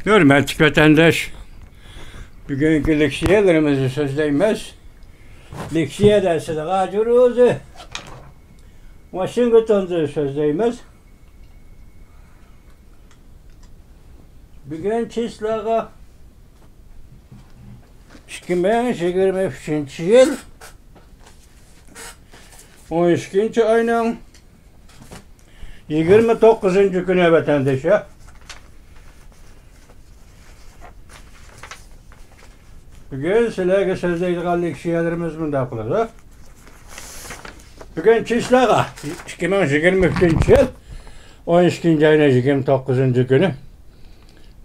Hürmetli vatandaş, bugünkü leksiyelerimizi sözleymez. Leksiye dersi de gacırızı. Washington'da sözleymez. Bugün çislağa 2023 yıl 12. ayının 29. günü vatandaşa. Bugün sizlerge sözleydiğin leksiyelerimiz bunda kılır. Bugün çislağa 2023 yıl 12. ayının 29. günü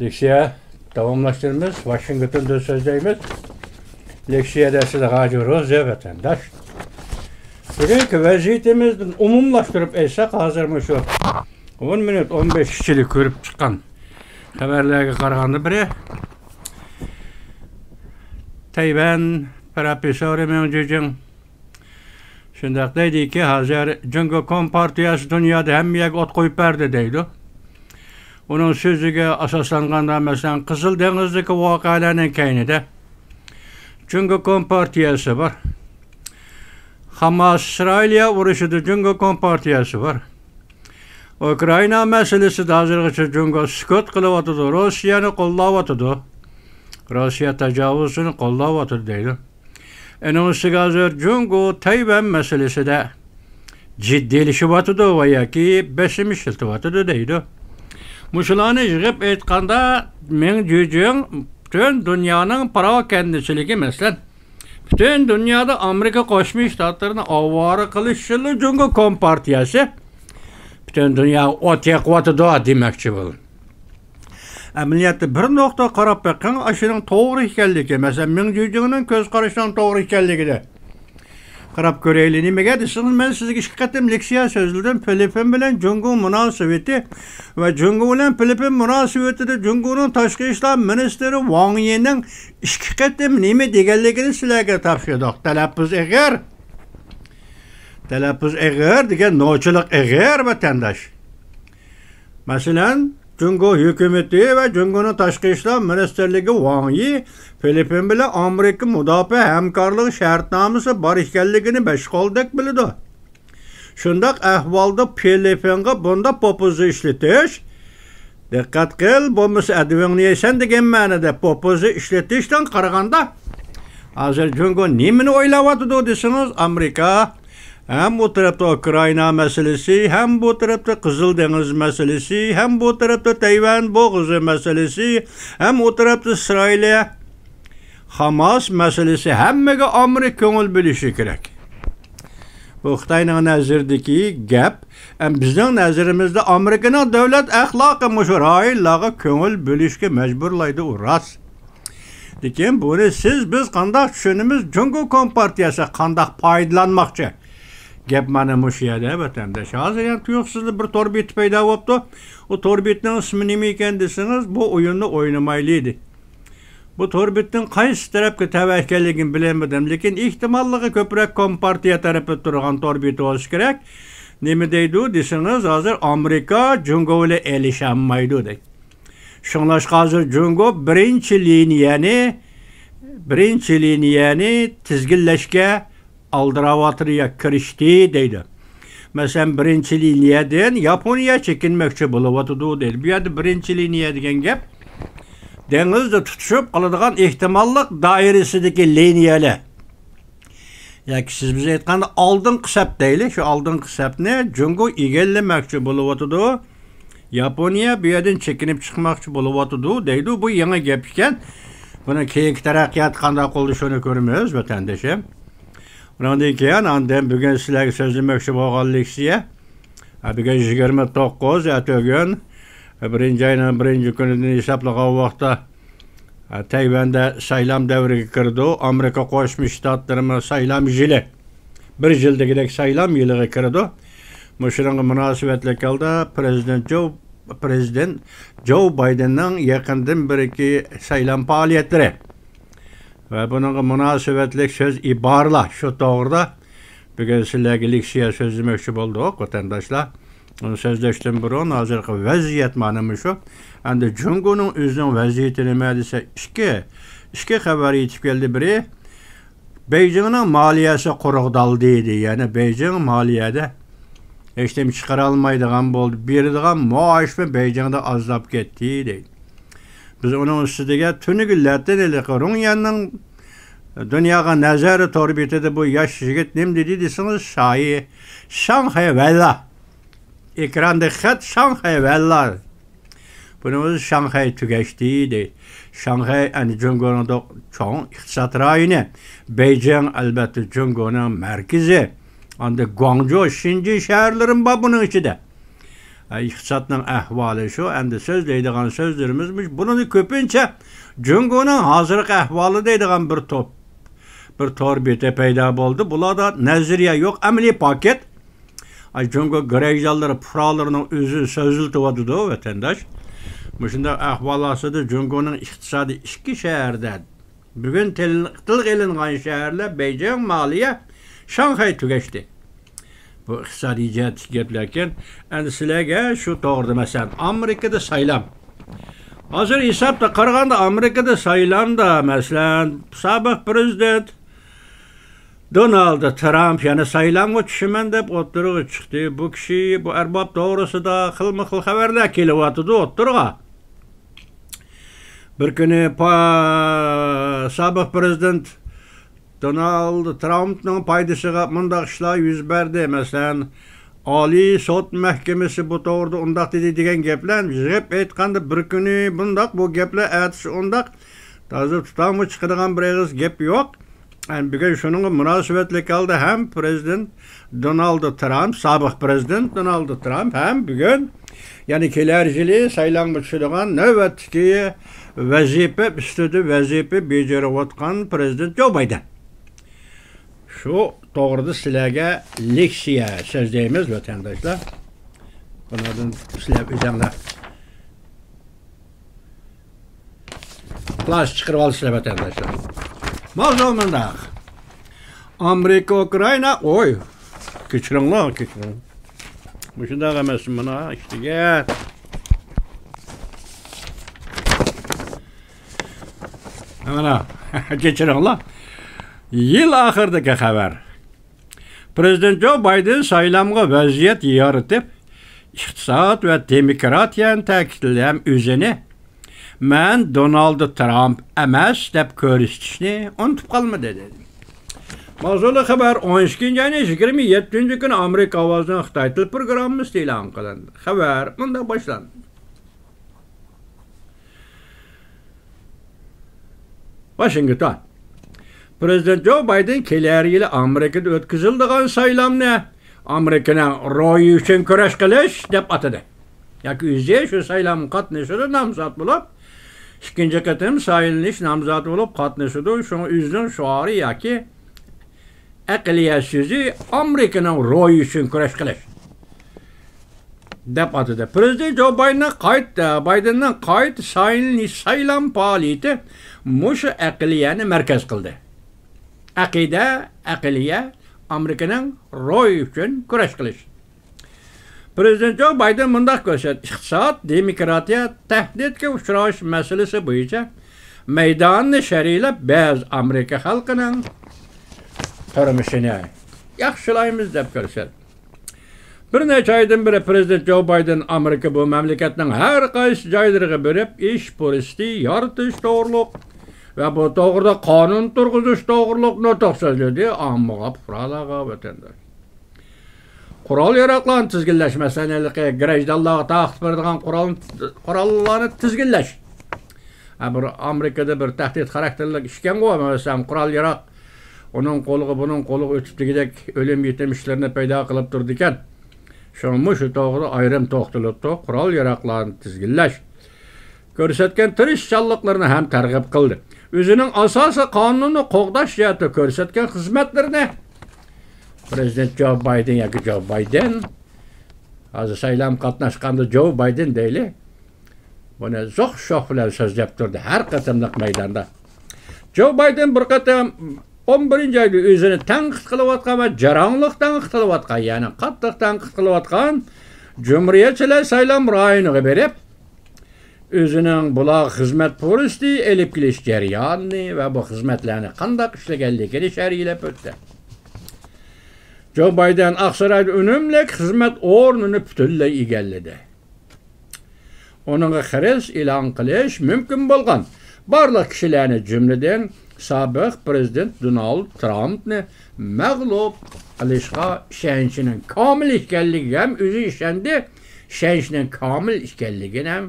leksiye tamamlaştırmamız, Washington'da sözleyimiz. Leksiye dersi de gacırız ya vatandaş. Bugünkü vaziyetimizden umumlaştırıp etsek hazırmış o. 10 minut 15 kişilik görüp çıkan haberlerge qaraganda biri Tayvan profesörü Mengcicin şundaq deydi ki hazır Cungo Kompartiyası dünyada hemmiyek ot koyup berdi deydi. Onun sözüge asaslanganda mesela Kızıl Deniz'deki vakalarının keynide Cungo Kompartiyası var. Hamas İsrail'e vuruşudu Cungo Kompartiyası var. Ukrayna meselesi de hazırgıçı Cungo skot kılıvatıdı. Rusya'nı kollavatıdı. Rusya tecavüzünü kollavatıdı deydi. Onun hazır Cungo Tayvan meselesi de ciddileşivatıdı veya ki beşimişiltivatıdı deydi. Muşulanı yığıp etkanda Mengcicin bütün dünyanın parakendiciligi mesela bütün dünyada Amerika Koşmuş Ştatlarına avara kılışçılı Cungo Kompartiyası bütün dünya ot yakvatıdı demekçi bu. Ameliyatı bir nokta qarab bakın aşının doğru ekanligi mesela Mengcicin'in göz qarashından doğru ekanligi de qarab göreyli nimaga desiniz men sizga ikki qatim leksiya sözledim Filipin bilan Cungo munosabati va Cungo bilan Filipin munosabatida Cungoning tashqi ishlar ministri Wang Yining ikki qatim nima deganligini sizlarga topshirdik. Talaffuz eg'ir degan nochilik eg'ir vatandaş. Masalan Cungo hükümeti ve Cungo'nun tashqi ishlar ministrligi Wang Yi Filipin bilan Amerika mudofaa hamkorligi shartnomasi bor ekanligini beşqoldek bildi. Shundaq ahvolda Filipinga bunda popuzu ishlatish diqqat qil bo'lmasa advangni yeysan degan ma'noda popuzu ishlatishdan qaraganda hozir Cungo nimani o'ylayotdi desiniz Amerika hem bu tarafta Ukrayna meselesi, hem bu tarafta Kızıl Deniz meselesi, hem bu tarafta Tayvan boğazı meselesi, hem o tarafta İsrail'e Hamas meselesi, hemmege Amerika köngül bilişi gerek. Bu Xitayning nazirdeki gap, bizning nazirimizda Amerikaning davlat axloqi müşraillarga köngül bilishga mecburlaydi u rost. Lekin buni biz qanday tushunimiz Cungo Kompartiyasi qanday foydalanmoqchi? Gap mana mush yerda vatandaş. Hozir ham tuyuqsizlik bir torbit paydo bo'libdi. O torbitning ismi nima ekan desiniz, bu o'yinni o'ynamaydi. Bu torbitning qaysi tarafga tavakkalligini bilmadim, lekin ehtimolligi ko'proq Kompartiya tarafida turgan torbit bo'lishi kerak. Nima deydi desiniz, hozir Amerika Cungo bilan elishamaydi deydi. Shunlashqa hozir Cungo birinchi liniyani tizginlashga aldıravatıya kirişti deydi. Mesela birinci liniyadan Yaponiya çekinmekçi buluvatıdı deydi. Bu yerde birinci liniya degen gap denizde tutuşup kaladigan ihtimallık dairesideki liniyalar. Yani siz bize aytganda aldın kısap deyli. Şu aldın kısap ne? Cungo egellemekçi buluvatıdı. Yaponiya bu yerden çekinip çıkmakçı buluvatıdı deydi. Bu yeni gap iken buna keyinki taraqqiyat qanday qoldi şunu görmüyoruz vatandaşım. Ondan keyin andan bugün sizlarga so'zlamoqchi bo'lgan leksiya. Bugün 29 atogün birinchi ayning birinchi kunidan hisoblagan vaqtda Tayvanda saylam davriga kirdi. Amerika Qo'shma Shtatlari saylam yili. Bir yildagidek saylam yiliga kirdi. Mushunga munosabatli holda prezident Joe Bidenning yaqindan biriki saylam faoliyatlari ve bunun münasebetlik söz ibarla şu doğruda bugün sizlerge leksiya sözlemoqchi bo'ldik vatandaşlar. Sözleşten burun hazırkı vəziyyət manımı şu. Endi Cungo'nun özünün vəziyyətini mədəsə iki xəbər yetib geldi biri. Beijing'in maliyesi quruqdal deydi. Yani Beijing maliyede işlem çıkaralmaydıgan boldu. Biridigan maaş ve Beijing'de azlap getdi deydi. Biz onun üstüge tünügüllerden eli Runya'nın dünyaya nazarı torbitede bu yaş jigit nem dedi desiniz şahi Şanghay Valla. Ekranda xat Şanghay Valla. Bunumuz Şanghay tügeçti deydi. Şanghay yani Cungo'nun da çoğun iktisat rayını. Beijing elbette Cungo'nun merkezi. Anda Guangzhou, Şinci şehirlerin babının içinde. İktisatının ahvalı şu, endi sözleydiğen sözlerimizmiş. Bunun köpünçe Cungo'nun hazırlık ahvalı deydiğen bir torbite peyda oldu. Bula da neziriye yok, ameli paket. Cungo grejjalları, puralarının özü sözültüvadı da o vatandaş. Müşünde ahvalasıdır Cungo'nun iktisadi iki şehirde. Bugün tılıq elinğen şehirle Beijing, Maliye, Şanghay tügeçti. Bu iqtisadi cihat geplerken endi sizlarga şu to'g'rida masalan Amerikada saylam. Hozir hisobda qaraganda Amerikada saylamda masalan sobiq prezident Donald Trump yana saylamga tushaman deb o'ttirg'i chiqdi. Bu kishi bu arbob to'g'risida xilma-xil xabarlar kelyapti o'ttirg'a. Bir kuni sobiq prezident Donald Trump'ın paydasıga mundaq işler yüz berdi. Mesela Ali Sot Mahkemesi bu doğruda undaq dedi degen gepler. Jep aytqanda bir kuni bundaq bu gepler aytish undaq. Tazir tutamı çıkadigan bir eg'iz gep yok. Yani bugün şunun münasebetli kaldı hem prezident Donald Trump, sobiq prezident Donald Trump hem bugün yani kelerciliği saylanmış çıkadigan navbatdagi vazife üstüde vazife beceriyotgan prezident Joe Biden. Şu doğruda sizlerge leksiya sözleyimiz vatandaşlar. Bunlardan sizler özemler. Plaş çıkarıp alışlar vatandaşlar. Mazlumunda Amerika, Ukrayna, oy. Keçirin la, keçirin. Bu şimdi ağamesin buna, işte gel. Hemen ha, keçirin la. Yıl ahırdaki haber. Prezident Joe Biden saylamga vaziyet yaratib, iqtisod ve demokratiyani ta'kidlagan o'zini men Donald Trump emas deb ko'rsatishni unutib qolmadi dedi. Mavzuli xabar 12-27 kuni Amerika ovozining Xitoy til programmasi e'lon qilindi. Xabar bunday boshlandi. Washington. Prezident Joe Biden kelar yili Amerikada o'tkaziladigan saylamni Amerikaning ro'yi uchun kurash qilish deb atadi. Yoki o'zi shu saylam qatnashida nomzod bo'lib, ikkinchi qatim saylanish nomzodi bo'lib qatnashadi. Shuni o'zining shuari yoki aqliyat so'zi Amerikaning ro'yi uchun kurash qilish deb atadi. Prezident Joe Bidenning qayt saylam faoliyati mushu aqliyani markaz qildi. Aqida, aqliya Amerikaning ro'yi uchun kurash qilish. Prezident Joe Biden mundaq ko'rsatdi. Iqtisod, demokratiya tahdidga uchrash masalasi bo'yicha maydonni sharilab ba'zi Amerika xalqining turmushini yaxshilaymiz deb ko'rsatdi. Bir necha oydan beri Prezident Joe Biden Amerika bu mamlakatning har qaysi joylariga berib ish puristi yoritish to'g'riliq ve bu doğruda kanun turguzuş doğruluk nutq sözledi ammaga pufralaga vatandaş. Kural yaratlan tizginleşmeseneliki grejdallaga taqit berdigan kurallarni tizginleş. Bir Amerikada bir tahdid karakterlik işken qo'ymasam kural yarat onun qoluğu bunun qoluğu ötüp digidek ölüm yetimishlerini payda qılıp turdi ekan. Şonu şu doğru ayrım to'xtalibdi. Kural yaratlarni tizginleş. Ko'rsatgan tirishchanliklarini ham targ'ib qildi. O'zining asosiy qonunni qo'g'dash jihati ko'rsatgan xizmatlarini Prezident Joe Biden yoki Joe Biden hozir saylam qatnashganda Joe Biden deyli. Buni zoq shoh bilan so'zlab turdi har qatimliq maydonda. Joe Biden bir qatam 11-oyda o'zini tanqid qilayotgan va jaranglik tanqid qilayotgan, ya'ni qattiq tanqid qilayotgan Cumhuriyetçiler saylam rayoniga berip, özünün bulaq hizmet polisti elip kelish jarayonini ve bu hizmetlerini qandaq ishlaganligini sharhlab o'tdi. Joe Biden Aqsarayda önümlük hizmet o'rnini butunlay egalladi. Onunğa xiris e'lon qilish mumkin bo'lgan barliq kishilarni jumladan sobiq prezident Donald Trumpni mag'lub qilishga ishonchining komil ekanligi ham o'zi ishondi, ishonchning komil ekanligini ham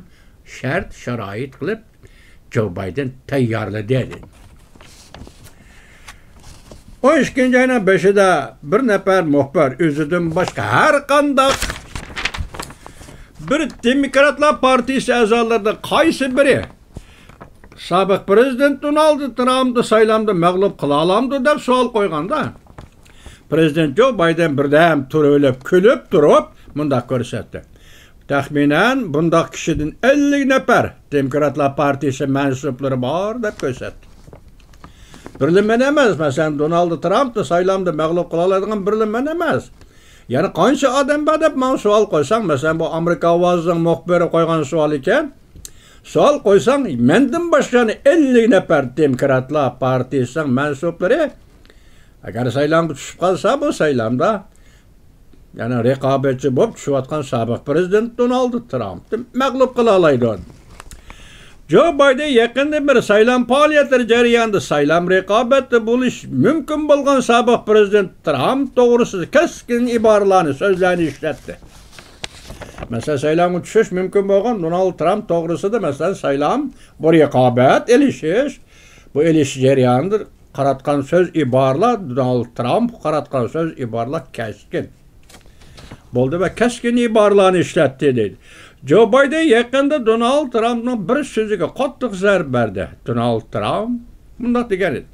shart sharoit qilib Joe Biden tayyorladi dedi. 12 ayning 5'ida bir nafar muxbir o'zidan boshqa har qanday bir Demokratlar Partisi a'zolaridan qaysi biri sobiq prezident Donald Trumpni saylamda mag'lub qila olamdi deb savol qo'yganda, prezident Joe Biden birdan turib kulib turib bundaq ko'rsatdi. Taxminan bundaq kishidan 50 nafar Demokratlar Partisi mansublari bor deb ko'rsatdi. Birlimen emas, masalan Donald Trumpni saylamda mag'lub qila oladigan birlimen emas. Yani qancha odam bor deb men savol qo'ysam, masalan bu Amerika ovozining muxbiri qo'ygan savol ekan. Savol qo'ysam, mendan boshqa 50 nafar Demokratlar Partisining mansublari agar saylamga tushib qolsa, bu saylamda yani raqobatchi bo'lib tushayotgan sobiq prezident Donald Trumpni mag'lub qila oladi. Joe Biden yaqinda bir saylam faoliyatlari jarayonida saylam raqobatda bo'lish mumkin bo'lgan sobiq prezident Trump to'g'risida keskin iboralarni so'zlarni ishlatdi. Masalan, saylamga tushish mumkin bo'lgan Donald Trump to'g'risida masalan saylam bu raqobat elishish, bu elish jarayonida qaratgan so'z iboralar Donald Trump qaratgan so'z iboralar keskin bo'ldi va keskin iboralarni ishlatdi dedi. Joe Biden yaqinda Donald Trumpning bir so'ziga qattiq zarb berdi. Donald Trump bunday degan edi: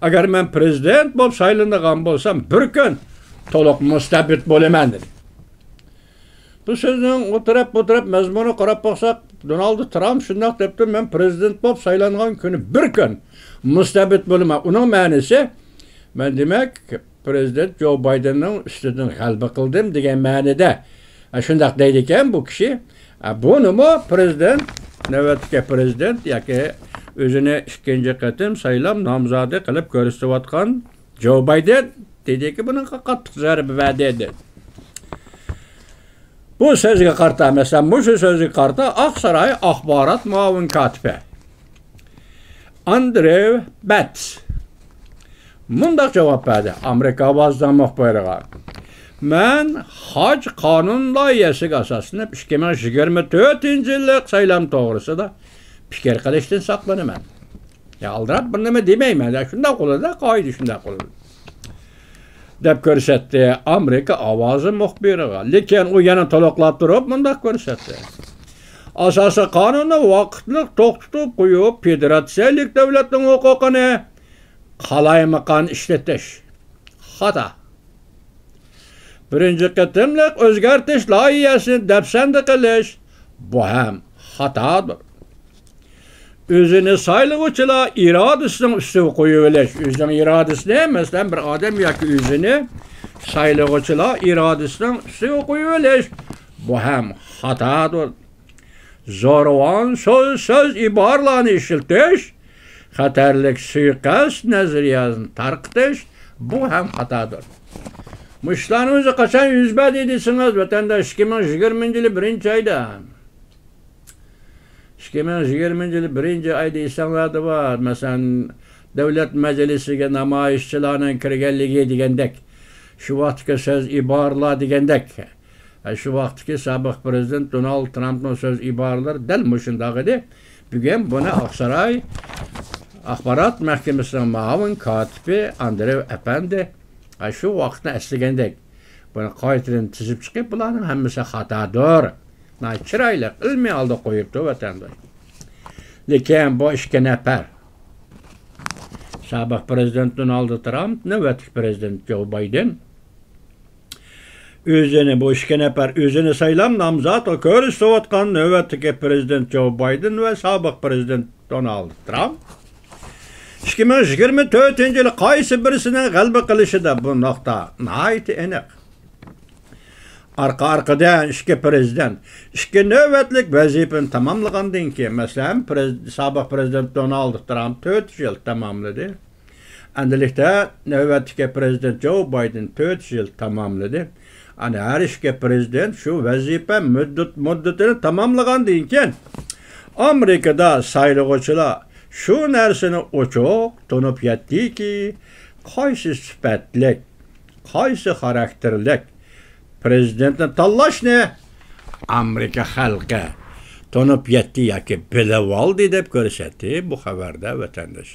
agar men prezident bo'lib saylanadigan bo'lsam, bir kun to'liq mustabid bo'laman dedi. Bu so'zning o'tirib mazmuni qarab boqsak, Donald Trump shunday debdi: men prezident bo'lib saylangan kuni bir kun mustabid bo'laman. Uning ma'nosi men demak prezident Joe Bidenning ustidan g'alaba qildim degan ma'noda. Shunday deydi ekan bu kishi. Buni prezident, navbatdagi prezident yoki o'zini ikkinchi qatim saylam nomzodi qilib ko'rsatayotgan Joe Biden dediki buning qattiq zarbi va dedi. Bu so'zga qarta, masalan, bu so'zga qarta Aqsaray axborot muavin kotibi Andrew Batts mundaq javob berdi Amerika ovozidan muxbiriga. Men haj qonun loyihasiga asoslanib 2024-yillik saylam to'g'risida fikr qilishdan saqlanaman. Ya aldirab bir nima demayman, shunday qiladi, qoida shunday qiladi deb ko'rsatdi Amerika ovozi muxbiriga. Lekin u yana to'liqlab turib bunday ko'rsatdi. Asosiy qonunni vaqtli to'xtatib qo'yib, federatsiyalik davlatning huquqini qalaymaqon ishlatish xato. Birinci qatimliq o'zgartish loyihasini dafsanda qilish bu ham xatodir. O'zini saylovchilar irodasining ustiga qo'yib olish, o'zining irodasini, masalan bir odam yoki o'zini saylovchilar irodasining ustiga qo'yib olish bu ham xatodir. Zo'ravon so'z iboralarni ishiltish, xatarlik suiqasd nazariyasini tarqitish bu ham xatodir. Bu ishlarni o'zi qachon yuz berdi deysiniz, vatandosh 2020-yil 1-oyda. 2020-yil 1-oyda esanlarda bor, masalan, davlat majlisiga namoyishchilarning kirganligi degandek, shu vaqtga so'z iboralar degandek. Shu vaqtga sobiq prezident Donald Trumpning so'z iboralari dal mushundaq edi. Bugun buni Aqsaray axborot mahkamasining muavin kotibi Andrew Apandi shu vaqtni eslagandek buni qaytadan tizib chiqib, bularning hammasi xatodir. Chiroyli ilmiy holda qo'yibdi vatandosh. Lekin bu ishga nafar sobiq prezident Donald Trump, navbatdagi prezident Joe Biden o'zini bu ishga nafar o'zini saylam nomzod ko'rsatayotgan navbatdagi prezident Joe Biden va sobiq prezident Donald Trump 2024-yil qaysi birisining g'alaba qilishida bu nuqta nihoyat aniq. arka-arkadan iki prezident. İki növbetlik vazifani tamamlagandan keyin, masalan, sobiq prezident Donald Trump 4 yıl tamamladı. Endilikte növbetdeki prezident Joe Biden 4 yıl tamamladı. Hani her iki prezident şu vazife müddetini tamamlagandan keyin Amerikada saylıgıçılar şu narsani ochiq tunib yetdiki, qaysi sifatlik, qaysi xarakterlik prezidentni tanlashni Amerika xalqi tunib yetdi yoki bilib oldi deb ko'rsatdi bu xabarda vatandosh.